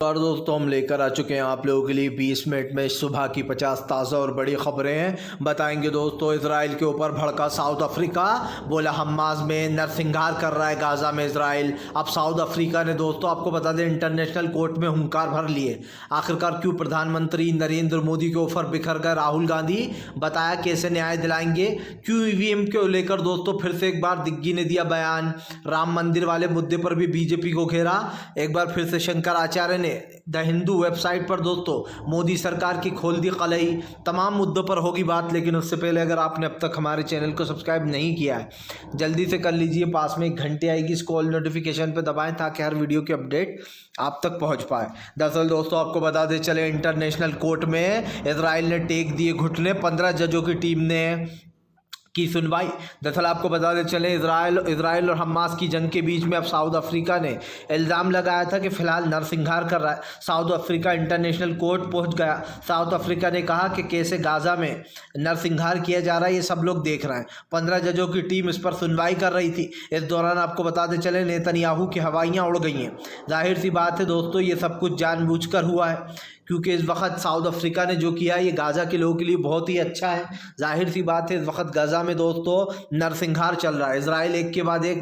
और दोस्तों हम लेकर आ चुके हैं आप लोगों के लिए 20 मिनट में सुबह की 50 ताज़ा और बड़ी खबरें हैं। बताएंगे दोस्तों, इजराइल के ऊपर भड़का साउथ अफ्रीका, बोला हमास में नरसंहार कर रहा है गाज़ा में इजराइल। अब साउथ अफ्रीका ने दोस्तों आपको बता दें इंटरनेशनल कोर्ट में हुंकार भर लिए। आखिरकार क्यों प्रधानमंत्री नरेंद्र मोदी के ऊपर बिखर गए राहुल गांधी, बताया कैसे न्याय दिलाएंगे। क्यों ईवीएम को लेकर दोस्तों फिर से एक बार दिग्गी ने दिया बयान। राम मंदिर वाले मुद्दे पर भी बीजेपी को घेरा। एक बार फिर से शंकराचार्य द हिंदू वेबसाइट पर दोस्तों मोदी सरकार की खोल दी कलई। तमाम मुद्दों पर होगी बात, लेकिन उससे पहले अगर आपने अब तक हमारे चैनल को सब्सक्राइब नहीं किया है जल्दी से कर लीजिए। पास में एक घंटे आएगी, इस कॉल नोटिफिकेशन पे दबाएं ताकि हर वीडियो की अपडेट आप तक पहुंच पाए। दरअसल दोस्तों आपको बता दें चले, इंटरनेशनल कोर्ट में इजराइल ने टेक दिए घुटने। 15 जजों की टीम ने की सुनवाई। दरअसल आपको बता दें चले, इजराइल और हमास की जंग के बीच में अब साउथ अफ्रीका ने इल्ज़ाम लगाया था कि फ़िलहाल नरसंहार कर रहा है। साउथ अफ्रीका इंटरनेशनल कोर्ट पहुंच गया। साउथ अफ्रीका ने कहा कि कैसे गाज़ा में नरसंहार किया जा रहा है ये सब लोग देख रहे हैं। 15 जजों की टीम इस पर सुनवाई कर रही थी। इस दौरान आपको बता दें चले, नेतन्याहू की हवाइयाँ उड़ गई हैं। जाहिर सी बात है दोस्तों, ये सब कुछ जानबूझकर हुआ है, क्योंकि इस वक्त साउथ अफ्रीका ने जो किया ये गाज़ा के लोगों के लिए बहुत ही अच्छा है। जाहिर सी बात है इस वक्त गाज़ा में दोस्तों नरसंहार चल रहा है। इजराइल एक के बाद एक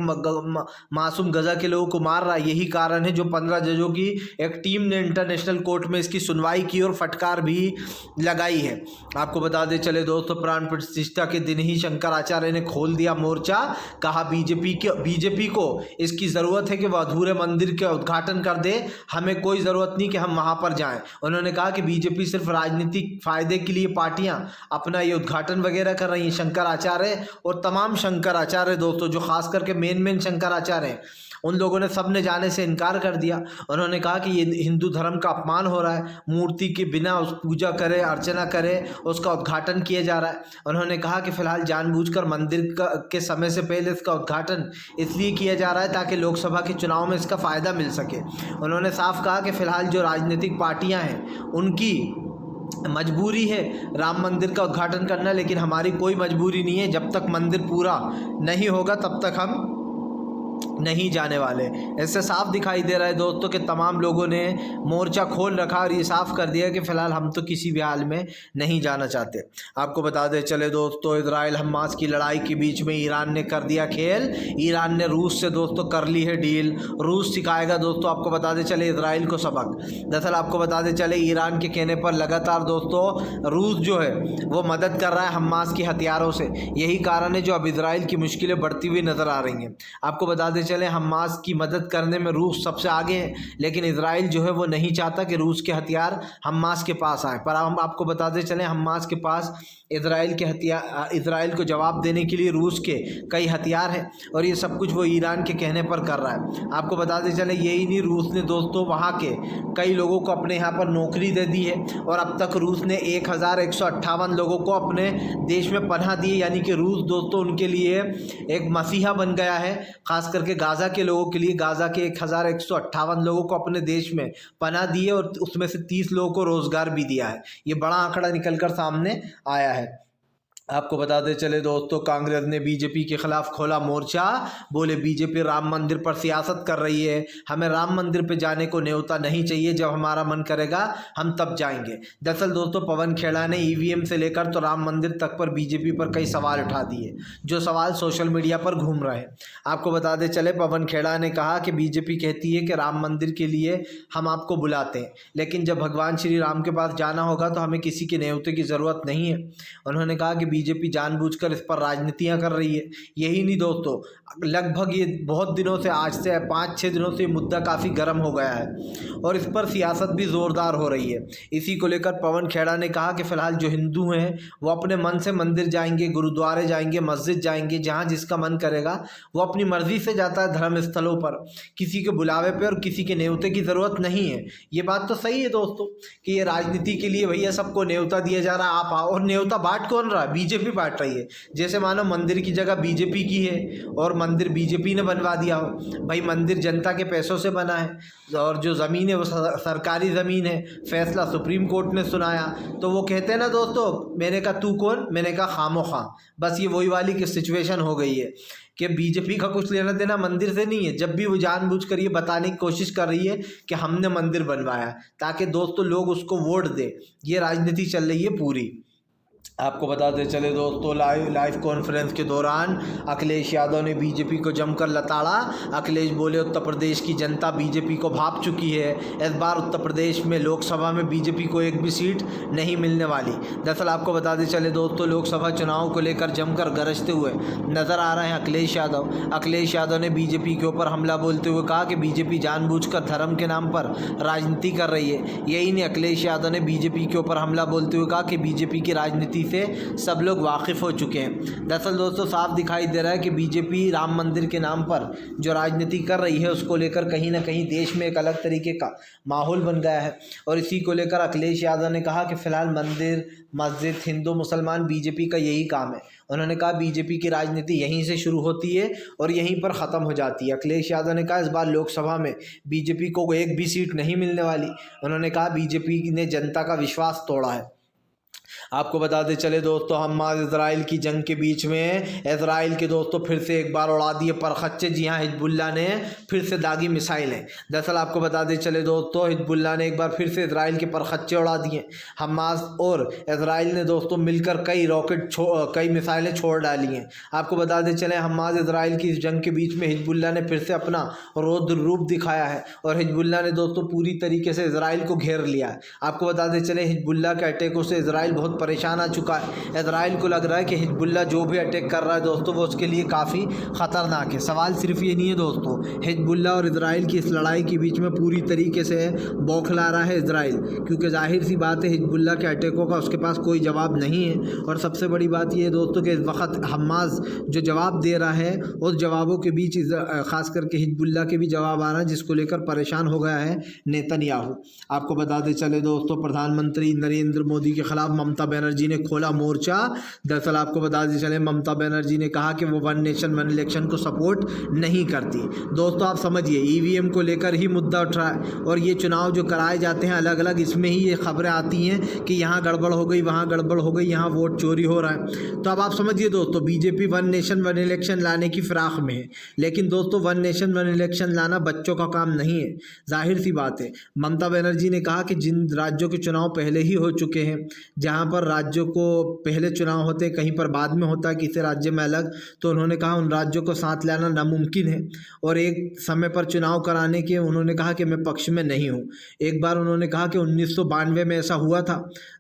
मासूम गाज़ा के लोगों को मार रहा है। यही कारण है जो 15 जजों की एक टीम ने इंटरनेशनल कोर्ट में इसकी सुनवाई की और फटकार भी लगाई है। आपको बता दें चले दोस्तों, प्राण प्रतिष्ठा के दिन ही शंकराचार्य ने खोल दिया मोर्चा। कहा बीजेपी को इसकी ज़रूरत है कि वह अधूरे मंदिर का उद्घाटन कर दे, हमें कोई ज़रूरत नहीं कि हम वहाँ पर जाएँ। उन्होंने कहा कि बीजेपी सिर्फ राजनीतिक फायदे के लिए पार्टियां अपना ये उद्घाटन वगैरह कर रही हैं। शंकराचार्य और तमाम शंकराचार्य दोस्तों जो खास करके मेन शंकराचार्य हैं, उन लोगों ने सबने जाने से इनकार कर दिया। उन्होंने कहा कि ये हिंदू धर्म का अपमान हो रहा है, मूर्ति के बिना उस पूजा करे अर्चना करे उसका उद्घाटन किया जा रहा है। उन्होंने कहा कि फ़िलहाल जानबूझकर मंदिर के समय से पहले इसका उद्घाटन इसलिए किया जा रहा है ताकि लोकसभा के चुनाव में इसका फ़ायदा मिल सके। उन्होंने साफ कहा कि फ़िलहाल जो राजनीतिक पार्टियाँ हैं उनकी मजबूरी है राम मंदिर का उद्घाटन करना, लेकिन हमारी कोई मजबूरी नहीं है। जब तक मंदिर पूरा नहीं होगा तब तक हम नहीं जाने वाले। इससे साफ दिखाई दे रहा है दोस्तों कि तमाम लोगों ने मोर्चा खोल रखा और ये साफ कर दिया कि फ़िलहाल हम तो किसी भी हाल में नहीं जाना चाहते। आपको बता दें चले दोस्तों, इजराइल हमास की लड़ाई के बीच में ईरान ने कर दिया खेल। ईरान ने रूस से दोस्तों कर ली है डील। रूस सिखाएगा दोस्तों आपको बता दें चले इजराइल को सबक। दरअसल आपको बता दें चले, ईरान के कहने पर लगातार दोस्तों रूस जो है वो मदद कर रहा है हमास के हथियारों से। यही कारण है जो अब इजराइल की मुश्किलें बढ़ती हुई नज़र आ रही हैं। आपको बता दें चले, हमास की मदद करने में रूस सबसे आगे है, लेकिन इजराइल जो है वो नहीं चाहता कि रूस के हथियार हमास के पास आए। पर हम आपको बताते चलें, हमास के पास इजराइल को जवाब देने के लिए रूस के कई हथियार हैं और ये सब कुछ वो ईरान के कहने पर कर रहा है। आपको बताते चले, यही नहीं, रूस ने दोस्तों वहाँ के कई लोगों को अपने यहाँ पर नौकरी दे दी है और अब तक रूस ने 1158 लोगों को अपने देश में पनाह दी है। यानी कि रूस दोस्तों उनके लिए एक मसीहा बन गया है, खास करके गाज़ा के लोगों के लिए। गाज़ा के 1158 लोगों को अपने देश में पनाह दी है और उसमें से 30 लोगों को रोज़गार भी दिया है। ये बड़ा आंकड़ा निकलकर सामने आया है। आपको बताते चले दोस्तों, कांग्रेस ने बीजेपी के खिलाफ खोला मोर्चा। बोले बीजेपी राम मंदिर पर सियासत कर रही है, हमें राम मंदिर पे जाने को न्योता नहीं चाहिए, जब हमारा मन करेगा हम तब जाएंगे। दरअसल दोस्तों पवन खेड़ा ने ईवीएम से लेकर तो राम मंदिर तक पर बीजेपी पर कई सवाल उठा दिए, जो सवाल सोशल मीडिया पर घूम रहे हैं। आपको बताते चले, पवन खेड़ा ने कहा कि बीजेपी कहती है कि राम मंदिर के लिए हम आपको बुलाते हैं, लेकिन जब भगवान श्री राम के पास जाना होगा तो हमें किसी के न्योते की ज़रूरत नहीं है। उन्होंने कहा कि बीजेपी जानबूझकर इस पर राजनीतियां कर रही है। यही नहीं दोस्तों, लगभग ये बहुत दिनों से, आज से 5-6 दिनों से मुद्दा काफ़ी गर्म हो गया है और इस पर सियासत भी ज़ोरदार हो रही है। इसी को लेकर पवन खेड़ा ने कहा कि फ़िलहाल जो हिंदू हैं वो अपने मन से मंदिर जाएंगे, गुरुद्वारे जाएंगे, मस्जिद जाएंगे, जहाँ जिसका मन करेगा वो अपनी मर्जी से जाता है धर्म स्थलों पर। किसी के बुलावे पर और किसी के न्योते की ज़रूरत नहीं है। ये बात तो सही है दोस्तों कि ये राजनीति के लिए भैया सबको न्योता दिया जा रहा है, आप आओ। और न्योता बांट कौन रहा है? बीजेपी बांट रही है। जैसे मानो मंदिर की जगह बीजेपी की है और मंदिर बीजेपी ने बनवा दिया हो। भाई मंदिर जनता के पैसों से बना है और जो ज़मीन है वो सरकारी ज़मीन है, फैसला सुप्रीम कोर्ट ने सुनाया। तो वो कहते हैं ना दोस्तों, मैंने कहा तू कौन, मैंने कहा खामोखा। बस ये वही वाली की सिचुएशन हो गई है कि बीजेपी का कुछ लेना देना मंदिर से नहीं है। जब भी वो जानबूझकर ये बताने की कोशिश कर रही है कि हमने मंदिर बनवाया ताकि दोस्तों लोग उसको वोट दे, ये राजनीति चल रही है पूरी। आपको बताते चले दोस्तों, लाइव कॉन्फ्रेंस के दौरान अखिलेश यादव ने बीजेपी को जमकर लताड़ा। अखिलेश बोले उत्तर प्रदेश की जनता बीजेपी को भाप चुकी है, इस बार उत्तर प्रदेश में लोकसभा में बीजेपी को एक भी सीट नहीं मिलने वाली। दरअसल आपको बताते चले दोस्तों, लोकसभा चुनाव को लेकर जमकर गरजते हुए नजर आ रहे हैं अखिलेश यादव। अखिलेश यादव ने बीजेपी के ऊपर हमला बोलते हुए कहा कि बीजेपी जानबूझकर धर्म के नाम पर राजनीति कर रही है। यही नहीं, अखिलेश यादव ने बीजेपी के ऊपर हमला बोलते हुए कहा कि बीजेपी की राजनीति से सब लोग वाकिफ़ हो चुके हैं। दरअसल दोस्तों साफ दिखाई दे रहा है कि बीजेपी राम मंदिर के नाम पर जो राजनीति कर रही है उसको लेकर कहीं ना कहीं देश में एक अलग तरीके का माहौल बन गया है। और इसी को लेकर अखिलेश यादव ने कहा कि फ़िलहाल मंदिर मस्जिद हिंदू मुसलमान बीजेपी का यही काम है। उन्होंने कहा बीजेपी की राजनीति यहीं से शुरू होती है और यहीं पर ख़त्म हो जाती है। अखिलेश यादव ने कहा इस बार लोकसभा में बीजेपी को एक भी सीट नहीं मिलने वाली। उन्होंने कहा बीजेपी ने जनता का विश्वास तोड़ा है। आपको बताते चले दोस्तों, हमास इजराइल की जंग के बीच में इजराइल के दोस्तों फिर से एक बार उड़ा दिए परखच्चे। जी हाँ, हिजबुल्ला ने फिर से दागी मिसाइलें। दरअसल आपको बताते चले दोस्तों, हिजबुल्ला ने एक बार फिर से इजराइल के परखच्चे उड़ा दिए। हमास और इजराइल ने दोस्तों मिलकर कई मिसाइलें छोड़ डाली हैं। आपको बताते चले हमास इजराइल की इस जंग के बीच में हिजबुल्ला ने फिर से अपना रौद्र रूप दिखाया है और हिजबुल्ला ने दोस्तों पूरी तरीके से इजराइल को घेर लिया है। आपको बताते चले हिजबुल्ला के अटैकों से इजराइल बहुत परेशान आ चुका है। इजराइल को लग रहा है कि हिजबुल्ला जो भी अटैक कर रहा है दोस्तों वो उसके लिए काफ़ी ख़तरनाक है। सवाल सिर्फ ये नहीं है दोस्तों, हिजबुल्ला और इजराइल की इस लड़ाई के बीच में पूरी तरीके से बौखला रहा है इजराइल, क्योंकि जाहिर सी बात है हिजबुल्ला के अटैकों का उसके पास कोई जवाब नहीं है। और सबसे बड़ी बात ये है दोस्तों कि इस वक्त हमास जो जवाब दे रहा है उस जवाबों के बीच ख़ास करके हिजबुल्ला के भी जवाब आ रहा है, जिसको लेकर परेशान हो गया है नेतन्याहू। आपको बताते चले दोस्तों, प्रधानमंत्री नरेंद्र मोदी के खिलाफ ममता बनर्जी ने खोला मोर्चा। दरअसल आपको बताते चले ममता बनर्जी ने कहा कि वो वन नेशन वन इलेक्शन को सपोर्ट नहीं करती। दोस्तों आप समझिए, ईवीएम को लेकर ही मुद्दा उठ रहा है और ये चुनाव जो कराए जाते हैं अलग अलग, इसमें ही ये खबरें आती हैं कि यहाँ गड़बड़ हो गई, वहाँ गड़बड़ हो गई, यहाँ वोट चोरी हो रहा है। तो अब आप समझिए दोस्तों, BJP one nation one election लाने की फिराक में है, लेकिन दोस्तों वन नेशन वन इलेक्शन लाना बच्चों का काम नहीं है। जाहिर सी बात है, ममता बनर्जी ने कहा कि जिन राज्यों के चुनाव पहले ही हो चुके हैं, जहाँ पर राज्यों को पहले चुनाव होते कहीं पर बाद में होता है किसी राज्य में अलग, तो उन्होंने कहा उन राज्यों को साथ लाना नामुमकिन है। और एक समय पर चुनाव कराने के उन्होंने कहा कि मैं पक्ष में नहीं हूँ। एक बार उन्होंने कहा कि 1992 में ऐसा हुआ था,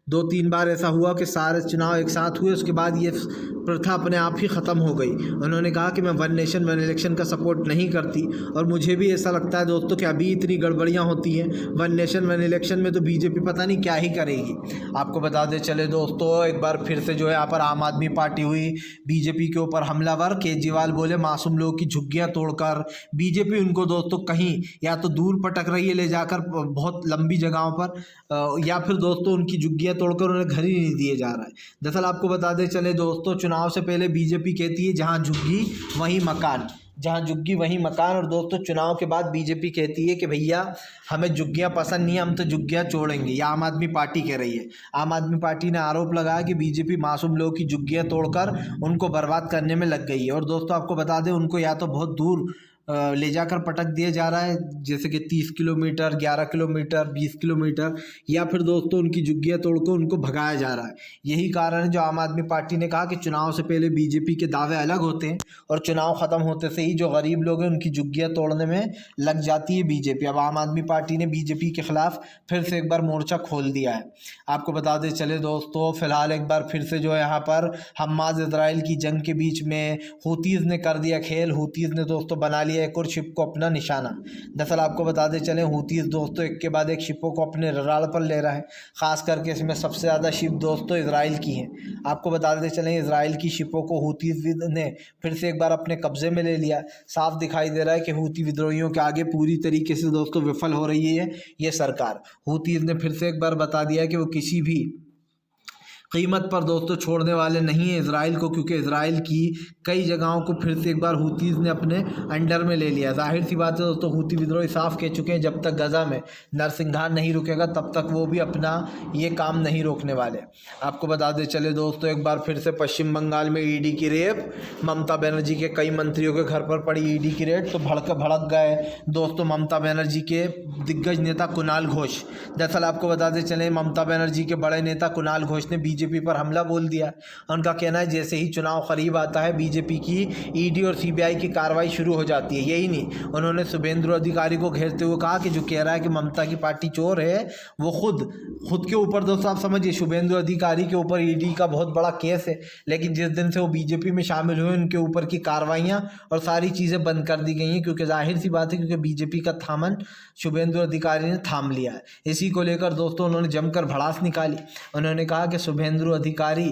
2-3 बार ऐसा हुआ कि सारे चुनाव एक साथ हुए, उसके बाद ये प्रथा अपने आप ही ख़त्म हो गई। उन्होंने कहा कि मैं वन नेशन वन इलेक्शन का सपोर्ट नहीं करती और मुझे भी ऐसा लगता है दोस्तों कि अभी इतनी गड़बड़ियाँ होती हैं वन नेशन वन इलेक्शन में, तो बीजेपी पता नहीं क्या ही करेगी। आपको बताते चले दोस्तों, एक बार फिर से जो है यहाँ पर आम आदमी पार्टी हुई बीजेपी के ऊपर हमलावर। केजरीवाल बोले मासूम लोगों की झुग्गियाँ तोड़कर बीजेपी उनको दोस्तों कहीं या तो दूर पटक रही है ले जाकर बहुत लंबी जगहों पर, या फिर दोस्तों उनकी झुग्गियाँ तोड़कर उन्हें घर ही नहीं दिए जा रहा है। दरअसल आपको बताते चले दोस्तों, चुनाव से पहले बीजेपी कहती है जहाँ झुग्गी वहीं मकान, जहाँ झुग्गी वहीं मकान, और दोस्तों चुनाव के बाद बीजेपी कहती है कि भैया हमें झुग्गियाँ पसंद नहीं है, हम तो झुग्गियाँ छोड़ेंगे। ये आम आदमी पार्टी कह रही है। आम आदमी पार्टी ने आरोप लगाया कि बीजेपी मासूम लोगों की झुग्गियाँ तोड़कर उनको बर्बाद करने में लग गई है। और दोस्तों आपको बता दें, उनको या तो बहुत दूर ले जाकर पटक दिया जा रहा है, जैसे कि 30 किलोमीटर, 11 किलोमीटर, 20 किलोमीटर, या फिर दोस्तों उनकी झुग्गियाँ तोड़कर उनको भगाया जा रहा है। यही कारण है जो आम आदमी पार्टी ने कहा कि चुनाव से पहले बीजेपी के दावे अलग होते हैं और चुनाव ख़त्म होते से ही जो गरीब लोग हैं उनकी झुग्गियाँ तोड़ने में लग जाती है बीजेपी। अब आम आदमी पार्टी ने बीजेपी के खिलाफ फिर से एक बार मोर्चा खोल दिया है। आपको बताते चले दोस्तों, फिलहाल एक बार फिर से जो है यहाँ पर हमास इजराइल की जंग के बीच में हूतीज़ ने कर दिया खेल। हूतीज़ ने दोस्तों बना लिया एक और शिप को अपना निशाना। दरअसल आपको बताते चले हूतीज़ दोस्तों एक के बाद एक शिपों को अपने रडार पर ले रहा है। ख़ास करके इसमें सबसे ज़्यादा शिप दोस्तों इजराइल की हैं। आपको बताते चले इजराइल की शिपों को हूतीज़ ने फिर से एक बार अपने कब्जे में ले लिया। साफ दिखाई दे रहा है कि हूती विद्रोहियों के आगे पूरी तरीके से दोस्तों विफल हो रही है ये सरकार। हूतीज़ ने फिर से एक बार बता दिया कि वो किसी भी कीमत पर दोस्तों छोड़ने वाले नहीं हैं इसराइल को, क्योंकि इसराइल की कई जगहों को फिर से एक बार हूतीज़ ने अपने अंडर में ले लिया। जाहिर सी बात है दोस्तों, हूती विद्रोही साफ कह चुके हैं जब तक गज़ा में नरसंहार नहीं रुकेगा तब तक वो भी अपना ये काम नहीं रोकने वाले। आपको बता दें चले दोस्तों, एक बार फिर से पश्चिम बंगाल में ईडी की रेड, ममता बनर्जी के कई मंत्रियों के घर पर पड़ी ईडी की रेड, तो भड़क गए दोस्तों ममता बनर्जी के दिग्गज नेता कुणाल घोष। दरअसल आपको बताते चले, ममता बनर्जी के बड़े नेता कुणाल घोष ने बीजेपी पर हमला बोल दिया। उनका कहना है जैसे ही चुनाव करीब आता है बीजेपी की ईडी और सीबीआई की कार्रवाई शुरू हो जाती है। यही नहीं, उन्होंने शुभेंदु अधिकारी को घेरते हुए कहा कि जो कह रहा है कि ममता की पार्टी चोर है वो खुद के ऊपर, दोस्तों आप समझिए, शुभेंदु अधिकारी के ऊपर ईडी का बहुत बड़ा केस है, लेकिन जिस दिन से वो बीजेपी में शामिल हुए उनके ऊपर की कार्रवाइयाँ और सारी चीज़ें बंद कर दी गई हैं, क्योंकि जाहिर सी बात है क्योंकि बीजेपी का थामन शुभेंदु अधिकारी ने थाम लिया है। इसी को लेकर दोस्तों उन्होंने जमकर भड़ास निकाली। उन्होंने कहा कि शुभेंदु अधिकारी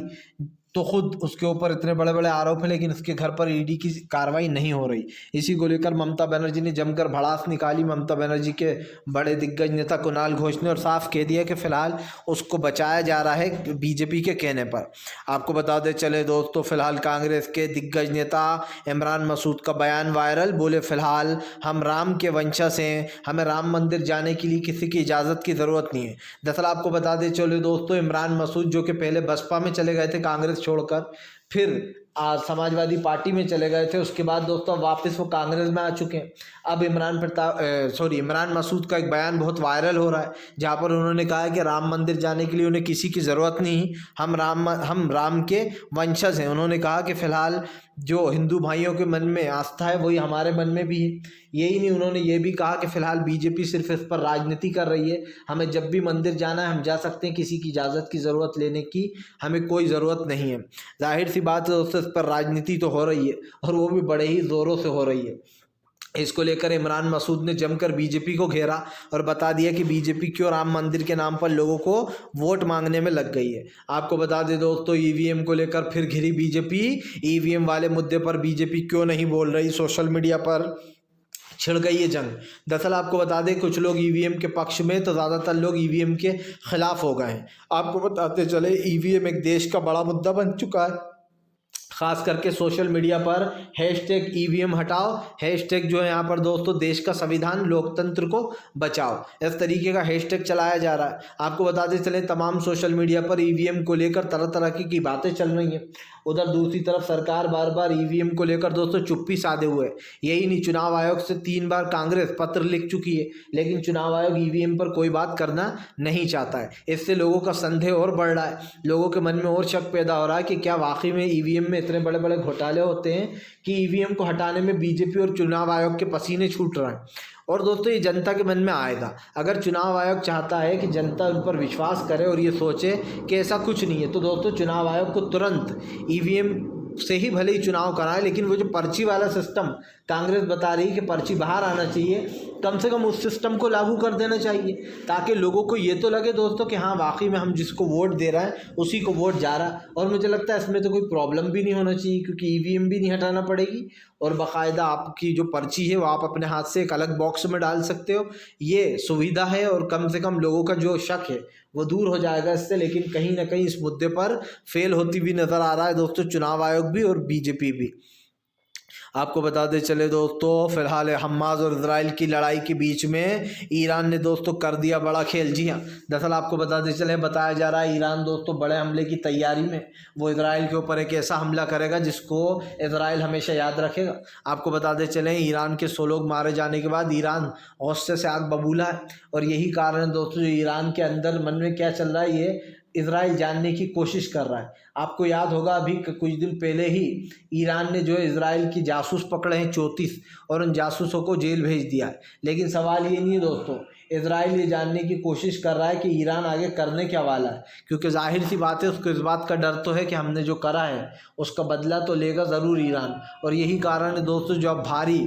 तो खुद उसके ऊपर इतने बड़े बड़े आरोप हैं, लेकिन उसके घर पर ईडी की कार्रवाई नहीं हो रही। इसी को लेकर ममता बनर्जी ने जमकर भड़ास निकाली। ममता बनर्जी के बड़े दिग्गज नेता कुणाल घोष ने और साफ कह दिया कि फ़िलहाल उसको बचाया जा रहा है बीजेपी के कहने पर। आपको बता दें चले दोस्तों, फ़िलहाल कांग्रेस के दिग्गज नेता इमरान मसूद का बयान वायरल। बोले फ़िलहाल हम राम के वंशज हैं, हमें राम मंदिर जाने के लिए किसी की इजाज़त की ज़रूरत नहीं है। दरअसल आपको बता दें चले दोस्तों, इमरान मसूद जो कि पहले बसपा में चले गए थे कांग्रेस छोड़कर, फिर समाजवादी पार्टी में चले गए थे, उसके बाद दोस्तों वापस वो कांग्रेस में आ चुके हैं। अब इमरान मसूद का एक बयान बहुत वायरल हो रहा है, जहां पर उन्होंने कहा है कि राम मंदिर जाने के लिए उन्हें किसी की ज़रूरत नहीं, हम राम के वंशज हैं। उन्होंने कहा कि फ़िलहाल जो हिंदू भाइयों के मन में आस्था है वही हमारे मन में भी है। यही नहीं, उन्होंने ये भी कहा कि फ़िलहाल बीजेपी सिर्फ इस पर राजनीति कर रही है, हमें जब भी मंदिर जाना है हम जा सकते हैं, किसी की इजाज़त की ज़रूरत लेने की हमें कोई ज़रूरत नहीं है। जाहिर सी बात है दोस्तों, इस पर राजनीति तो हो रही है और वो भी बड़े ही ज़ोरों से हो रही है। इसको लेकर इमरान मसूद ने जमकर बीजेपी को घेरा और बता दिया कि बीजेपी क्यों राम मंदिर के नाम पर लोगों को वोट मांगने में लग गई है। आपको बता दें दोस्तों, ईवीएम को लेकर फिर घिरी बीजेपी। ईवीएम वाले मुद्दे पर बीजेपी क्यों नहीं बोल रही, सोशल मीडिया पर छिड़ गई है जंग। दरअसल आपको बता दें, कुछ लोग ईवीएम के पक्ष में तो ज़्यादातर लोग ईवीएम के खिलाफ हो गए हैं। आपको बताते चले, ईवीएम एक देश का बड़ा मुद्दा बन चुका है, खास करके सोशल मीडिया पर हैशटैग ईवीएम हटाओ, हैशटैग जो है यहाँ पर दोस्तों देश का संविधान लोकतंत्र को बचाओ, इस तरीके का हैशटैग चलाया जा रहा है। आपको बताते चले, तमाम सोशल मीडिया पर ईवीएम को लेकर तरह तरह की बातें चल रही हैं। उधर दूसरी तरफ सरकार बार बार ईवीएम को लेकर दोस्तों चुप्पी साधे हुए है। यही नहीं, चुनाव आयोग से 3 बार कांग्रेस पत्र लिख चुकी है, लेकिन चुनाव आयोग ईवीएम पर कोई बात करना नहीं चाहता है। इससे लोगों का संदेह और बढ़ रहा है, लोगों के मन में और शक पैदा हो रहा है कि क्या वाकई में ईवीएम में इतने बड़े बड़े घोटाले होते हैं कि ईवीएम को हटाने में बीजेपी और चुनाव आयोग के पसीने छूट रहे हैं। और दोस्तों ये जनता के मन में आएगा, अगर चुनाव आयोग चाहता है कि जनता उन पर विश्वास करे और ये सोचे कि ऐसा कुछ नहीं है, तो दोस्तों चुनाव आयोग को तुरंत ईवीएम से ही भले ही चुनाव कराए, लेकिन वो जो पर्ची वाला सिस्टम कांग्रेस बता रही है कि पर्ची बाहर आना चाहिए, कम से कम उस सिस्टम को लागू कर देना चाहिए, ताकि लोगों को ये तो लगे दोस्तों कि हाँ वाकई में हम जिसको वोट दे रहे हैं उसी को वोट जा रहा है। और मुझे लगता है इसमें तो कोई प्रॉब्लम भी नहीं होना चाहिए, क्योंकि ईवीएम भी नहीं हटाना पड़ेगी और बाकायदा आपकी जो पर्ची है वो आप अपने हाथ से एक अलग बॉक्स में डाल सकते हो। ये सुविधा है और कम से कम लोगों का जो शक है वो दूर हो जाएगा इससे। लेकिन कहीं ना कहीं इस मुद्दे पर फेल होती हुई नज़र आ रहा है दोस्तों चुनाव आयोग भी और बीजेपी भी। आपको बताते चले दोस्तों, फिलहाल हमास और इजराइल की लड़ाई के बीच में ईरान ने दोस्तों कर दिया बड़ा खेल। जी हाँ, दरअसल आपको बताते चले, बताया जा रहा है ईरान दोस्तों बड़े हमले की तैयारी में, वो इजराइल के ऊपर एक ऐसा हमला करेगा जिसको इजराइल हमेशा याद रखेगा। आपको बताते चले, ईरान के 100 लोग मारे जाने के बाद ईरान गुस्से से आग बबूला है, और यही कारण है दोस्तों ईरान के अंदर मन में क्या चल रहा है ये इजराइल जानने की कोशिश कर रहा है। आपको याद होगा अभी कुछ दिन पहले ही ईरान ने जो है इजराइल की जासूस पकड़े हैं 34, और उन जासूसों को जेल भेज दिया है। लेकिन सवाल ये नहीं है दोस्तों, इजराइल ये जानने की कोशिश कर रहा है कि ईरान आगे करने क्या वाला है, क्योंकि जाहिर सी बात है उसको इस बात का डर तो है कि हमने जो करा है उसका बदला तो लेगा ज़रूर ईरान। और यही कारण है दोस्तों जो अब भारी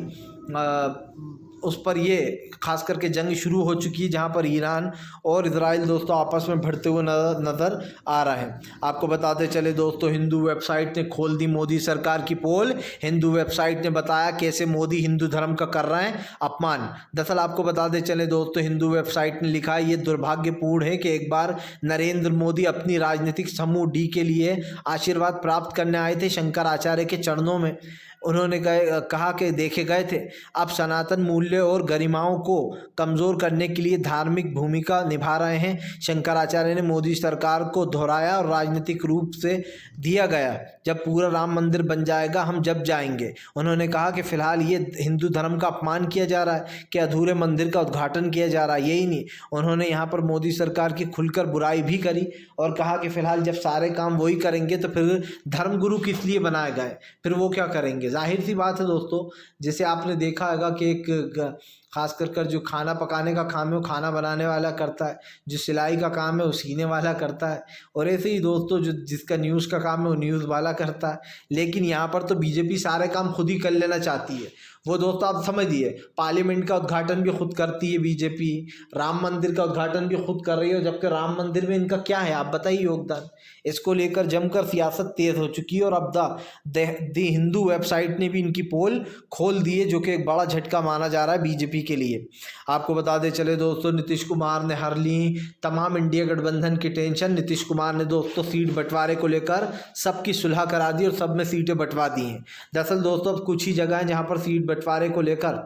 उस पर ये खास करके जंग शुरू हो चुकी है, जहां पर ईरान और इजराइल दोस्तों आपस में भिड़ते हुए नज़र आ रहा है। आपको बताते चले दोस्तों, हिंदू वेबसाइट ने खोल दी मोदी सरकार की पोल। हिंदू वेबसाइट ने बताया कैसे मोदी हिंदू धर्म का कर रहे हैं अपमान। दरअसल आपको बताते चले दोस्तों, हिंदू वेबसाइट ने लिखा है, ये दुर्भाग्यपूर्ण है कि एक बार नरेंद्र मोदी अपनी राजनीतिक समूह डी के लिए आशीर्वाद प्राप्त करने आए थे शंकराचार्य के चरणों में। उन्होंने कहा कि देखे गए थे अब सनातन मूल्य और गरिमाओं को कमज़ोर करने के लिए धार्मिक भूमिका निभा रहे हैं। शंकराचार्य ने मोदी सरकार को दोहराया और राजनीतिक रूप से दिया गया, जब पूरा राम मंदिर बन जाएगा हम जब जाएंगे। उन्होंने कहा कि फ़िलहाल ये हिंदू धर्म का अपमान किया जा रहा है कि अधूरे मंदिर का उद्घाटन किया जा रहा है। यही नहीं, उन्होंने यहाँ पर मोदी सरकार की खुलकर बुराई भी करी और कहा कि फ़िलहाल जब सारे काम वही करेंगे तो फिर धर्मगुरु किस लिए बनाए गए, फिर वो क्या करेंगे। जाहिर सी बात है दोस्तों, जैसे आपने देखा होगा कि एक खास कर जो खाना पकाने का काम है वो खाना बनाने वाला करता है, जो सिलाई का काम है वो सीने वाला करता है, और ऐसे ही दोस्तों जो जिसका न्यूज़ का काम है वो न्यूज़ वाला करता है। लेकिन यहाँ पर तो बीजेपी सारे काम खुद ही कर लेना चाहती है। वो दोस्तों आप समझिए, पार्लियामेंट का उद्घाटन भी खुद करती है बीजेपी, राम मंदिर का उद्घाटन भी खुद कर रही है, जबकि राम मंदिर में इनका क्या है आप बताइए योगदान। इसको लेकर जमकर सियासत तेज हो चुकी है और अब द हिंदू वेबसाइट ने भी इनकी पोल खोल दी है, जो कि एक बड़ा झटका माना जा रहा है बीजेपी के लिए। आपको बता दें चले दोस्तों, नीतीश कुमार ने हर ली तमाम इंडिया गठबंधन की टेंशन। नीतीश कुमार ने दोस्तों सीट बंटवारे को लेकर सबकी सुलह करा दी और सब में सीटें बंटवा दी हैं। दरअसल दोस्तों अब कुछ ही जगह हैं जहाँ पर सीट बंटवारे को लेकर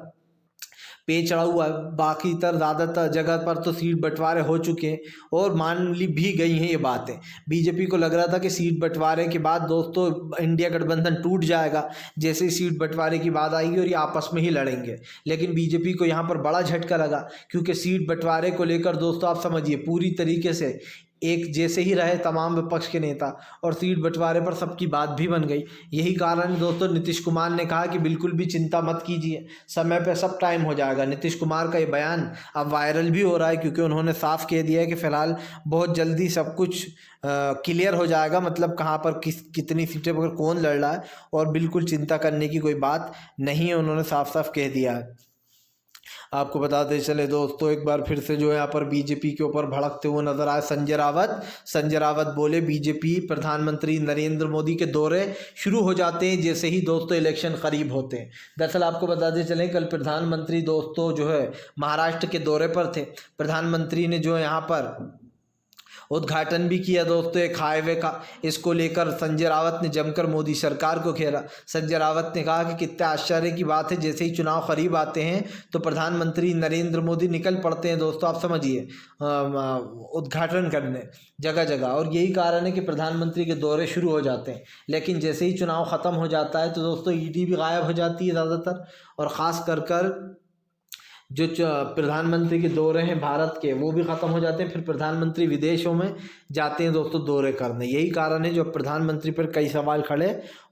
पेच चढ़ा हुआ है, बाकी ज़्यादातर जगह पर तो सीट बंटवारे हो चुके हैं और मान ली भी गई हैं ये बातें। बीजेपी को लग रहा था कि सीट बंटवारे के बाद दोस्तों इंडिया गठबंधन टूट जाएगा, जैसे ही सीट बंटवारे की बात आएगी और ये आपस में ही लड़ेंगे। लेकिन बीजेपी को यहाँ पर बड़ा झटका लगा, क्योंकि सीट बंटवारे को लेकर दोस्तों आप समझिए पूरी तरीके से एक जैसे ही रहे तमाम विपक्ष के नेता, और सीट बंटवारे पर सबकी बात भी बन गई। यही कारण दोस्तों नीतीश कुमार ने कहा कि बिल्कुल भी चिंता मत कीजिए, समय पे सब टाइम हो जाएगा। नीतीश कुमार का ये बयान अब वायरल भी हो रहा है, क्योंकि उन्होंने साफ कह दिया है कि फ़िलहाल बहुत जल्दी सब कुछ क्लियर हो जाएगा, मतलब कहाँ पर कितनी सीटें पर कौन लड़ रहा है, और बिल्कुल चिंता करने की कोई बात नहीं है, उन्होंने साफ साफ कह दिया है। आपको बताते चले दोस्तों, एक बार फिर से जो है यहाँ पर बीजेपी के ऊपर भड़कते हुए नजर आए संजय रावत। संजय रावत बोले बीजेपी प्रधानमंत्री नरेंद्र मोदी के दौरे शुरू हो जाते हैं जैसे ही दोस्तों इलेक्शन करीब होते हैं। दरअसल आपको बताते चले कल प्रधानमंत्री दोस्तों जो है महाराष्ट्र के दौरे पर थे। प्रधानमंत्री ने जो है यहाँ पर उद्घाटन भी किया दोस्तों एक हाईवे का। इसको लेकर संजय रावत ने जमकर मोदी सरकार को घेरा। संजय रावत ने कहा कि कितने आश्चर्य की बात है, जैसे ही चुनाव करीब आते हैं तो प्रधानमंत्री नरेंद्र मोदी निकल पड़ते हैं दोस्तों आप समझिए उद्घाटन करने जगह जगह, और यही कारण है कि प्रधानमंत्री के दौरे शुरू हो जाते हैं। लेकिन जैसे ही चुनाव ख़त्म हो जाता है तो दोस्तों ईडी भी गायब हो जाती है ज़्यादातर, और ख़ास कर जो प्रधानमंत्री के दौरे हैं भारत के वो भी ख़त्म हो जाते हैं। फिर प्रधानमंत्री विदेशों में जाते हैं दोस्तों दौरे करने। यही कारण है जो प्रधानमंत्री पर कई सवाल खड़े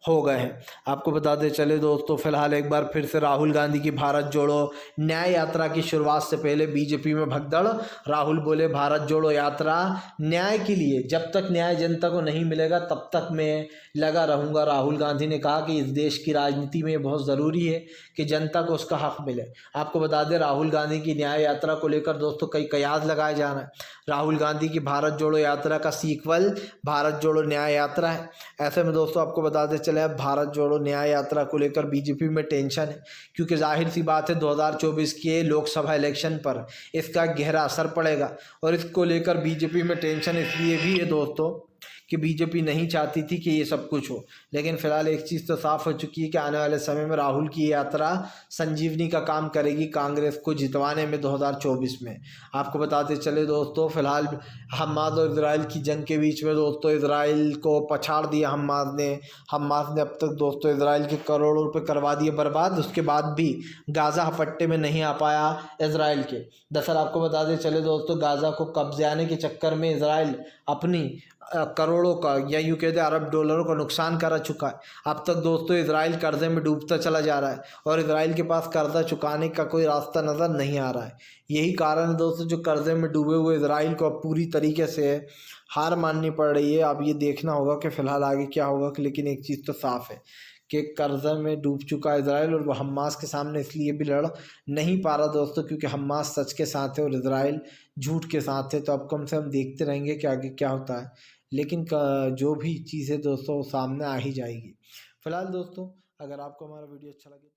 हो गए हैं। आपको बताते चले दोस्तों, फिलहाल एक बार फिर से राहुल गांधी की भारत जोड़ो न्याय यात्रा की शुरुआत से पहले बीजेपी में भगदड़। राहुल बोले भारत जोड़ो यात्रा न्याय के लिए, जब तक न्याय जनता को नहीं मिलेगा तब तक मैं लगा रहूँगा। राहुल गांधी ने कहा कि इस देश की राजनीति में बहुत ज़रूरी है कि जनता को उसका हक मिले। आपको बता दें राहुल गांधी की न्याय यात्रा को लेकर दोस्तों कई कयास लगाए जा रहे हैं। राहुल गांधी की भारत जोड़ो यात्रा का सीक्वल भारत जोड़ो न्याय यात्रा है। ऐसे में दोस्तों आपको बताते चले अब भारत जोड़ो न्याय यात्रा को लेकर बीजेपी में टेंशन है, क्योंकि जाहिर सी बात है 2024 के लोकसभा इलेक्शन पर इसका गहरा असर पड़ेगा, और इसको लेकर बीजेपी में टेंशन इसलिए भी है दोस्तों कि बीजेपी नहीं चाहती थी कि ये सब कुछ हो। लेकिन फिलहाल एक चीज़ तो साफ हो चुकी है कि आने वाले समय में राहुल की यात्रा संजीवनी का काम करेगी कांग्रेस को जितवाने में 2024 में। आपको बताते चले दोस्तों, फिलहाल हमास और इजराइल की जंग के बीच में दोस्तों इजराइल को पछाड़ दिया हमास ने अब तक दोस्तों इजराइल के करोड़ों रुपए करवा दिए बर्बाद। उसके बाद भी गाज़ा पट्टे में नहीं आ पाया इजराइल के। दरअसल आपको बताते चले दोस्तों, गाज़ा को कब्जे आने के चक्कर में इजराइल अपनी करोड़ों का या यूँ कहते अरब डॉलरों का नुकसान करा चुका है। अब तक दोस्तों इजराइल कर्जे में डूबता चला जा रहा है और इजराइल के पास कर्जा चुकाने का कोई रास्ता नज़र नहीं आ रहा है। यही कारण है दोस्तों जो कर्जे में डूबे हुए इजराइल को अब पूरी तरीके से हार माननी पड़ रही है। अब ये देखना होगा कि फ़िलहाल आगे क्या होगा, लेकिन एक चीज़ तो साफ़ है कि कर्जा में डूब चुका है इसराइल, और वो हमास के सामने इसलिए भी लड़ नहीं पा रहा दोस्तों क्योंकि हमास सच के साथ है और इसराइल झूठ के साथ है। तो अब कम से हम देखते रहेंगे कि आगे क्या होता है, लेकिन जो भी चीज़ है दोस्तों वो सामने आ ही जाएगी। फिलहाल दोस्तों अगर आपको हमारा वीडियो अच्छा लगे